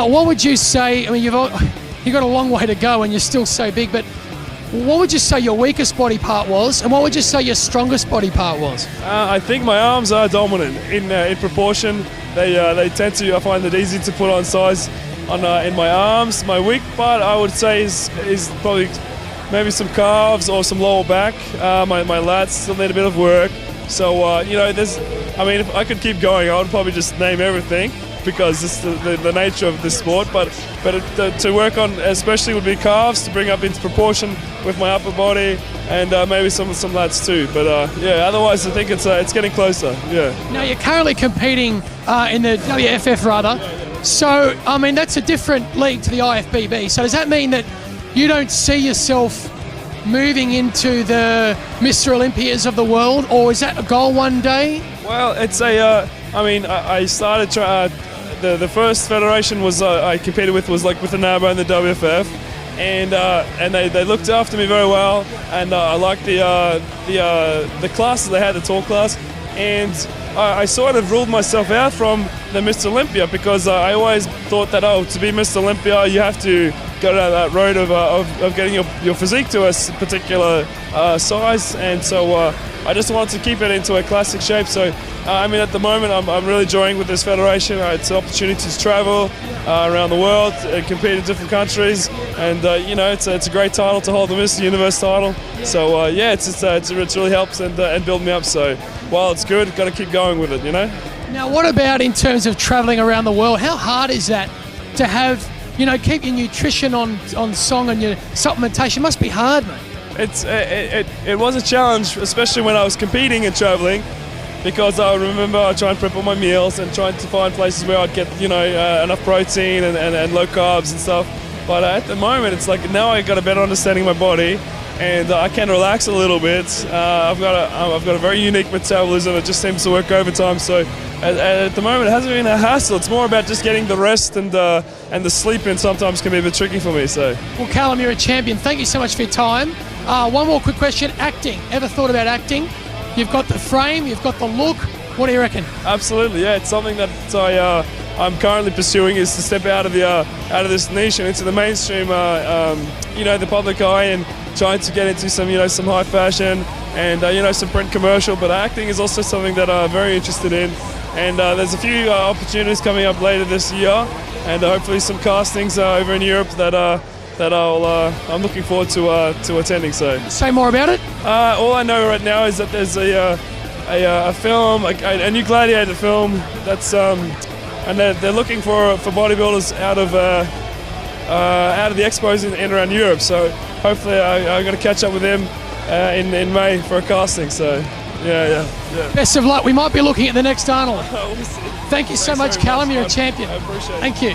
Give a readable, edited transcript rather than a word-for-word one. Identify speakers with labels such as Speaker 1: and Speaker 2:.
Speaker 1: Now, what would you say? I mean, you've got a long way to go, and you're still so big. But what would you say your weakest body part was, and what would you say your strongest body part was?
Speaker 2: I think my arms are dominant in proportion. They tend to, I find it easy to put on size in my arms. My weak part, I would say, is probably maybe some calves or some lower back. My lats still need a bit of work. So if I could keep going, I would probably just name everything, because it's the nature of this sport. But to work on especially would be calves, to bring up into proportion with my upper body, and maybe some lats too. But otherwise I think it's getting closer. Yeah.
Speaker 1: Now you're currently competing in the WFF rather. So I mean that's a different league to the IFBB. So does that mean that you don't see yourself moving into the Mr. Olympias of the world, or is that a goal one day?
Speaker 2: Well, it's I started the first federation I competed with was like with the NABO and the WFF, and they looked after me very well, and I liked the classes they had, the tour class, and I sort of ruled myself out from the Mr. Olympia, because I always thought that to be Mr. Olympia you have to go down that road of getting your physique to a particular size, and so I just wanted to keep it into a classic shape. So at the moment I'm really enjoying with this federation. It's an opportunity to travel around the world and compete in different countries, and it's a great title to hold, the Mr. Universe title. So it's really helps and build me up. So while it's good, got to keep going with it.
Speaker 1: Now what about in terms of traveling around the world? How hard is that to have, keep your nutrition on song and your supplementation? It must be hard, mate.
Speaker 2: It was a challenge, especially when I was competing and traveling, because I remember I try and prep all my meals and trying to find places where I'd get enough protein and low carbs and stuff. But at the moment it's like now I got a better understanding of my body, and I can relax a little bit. I've got a very unique metabolism. It just seems to work overtime. So at the moment it hasn't been a hassle. It's more about just getting the rest, and the sleep in sometimes can be a bit tricky for me. So
Speaker 1: well, Callum, you're a champion. Thank you so much for your time. One more quick question: acting. Ever thought about acting? You've got the frame, you've got the look. What do you reckon?
Speaker 2: Absolutely, yeah. It's something that I'm currently pursuing, is to step out of this niche and into the mainstream, the public eye, and trying to get into some high fashion and some print commercial. But acting is also something that I'm very interested in, and there's a few opportunities coming up later this year, and hopefully some castings over in Europe that I'm looking forward to attending. So
Speaker 1: say more about it.
Speaker 2: All I know right now is that there's a film, a new Gladiator film that's and they're looking for bodybuilders out of the expos in around Europe. So hopefully I got to catch up with them in May for a casting. So yeah.
Speaker 1: Best of luck. We might be looking at the next Arnold. Thank you so much, Callum. You're a champion.
Speaker 2: I appreciate it.
Speaker 1: Thank you.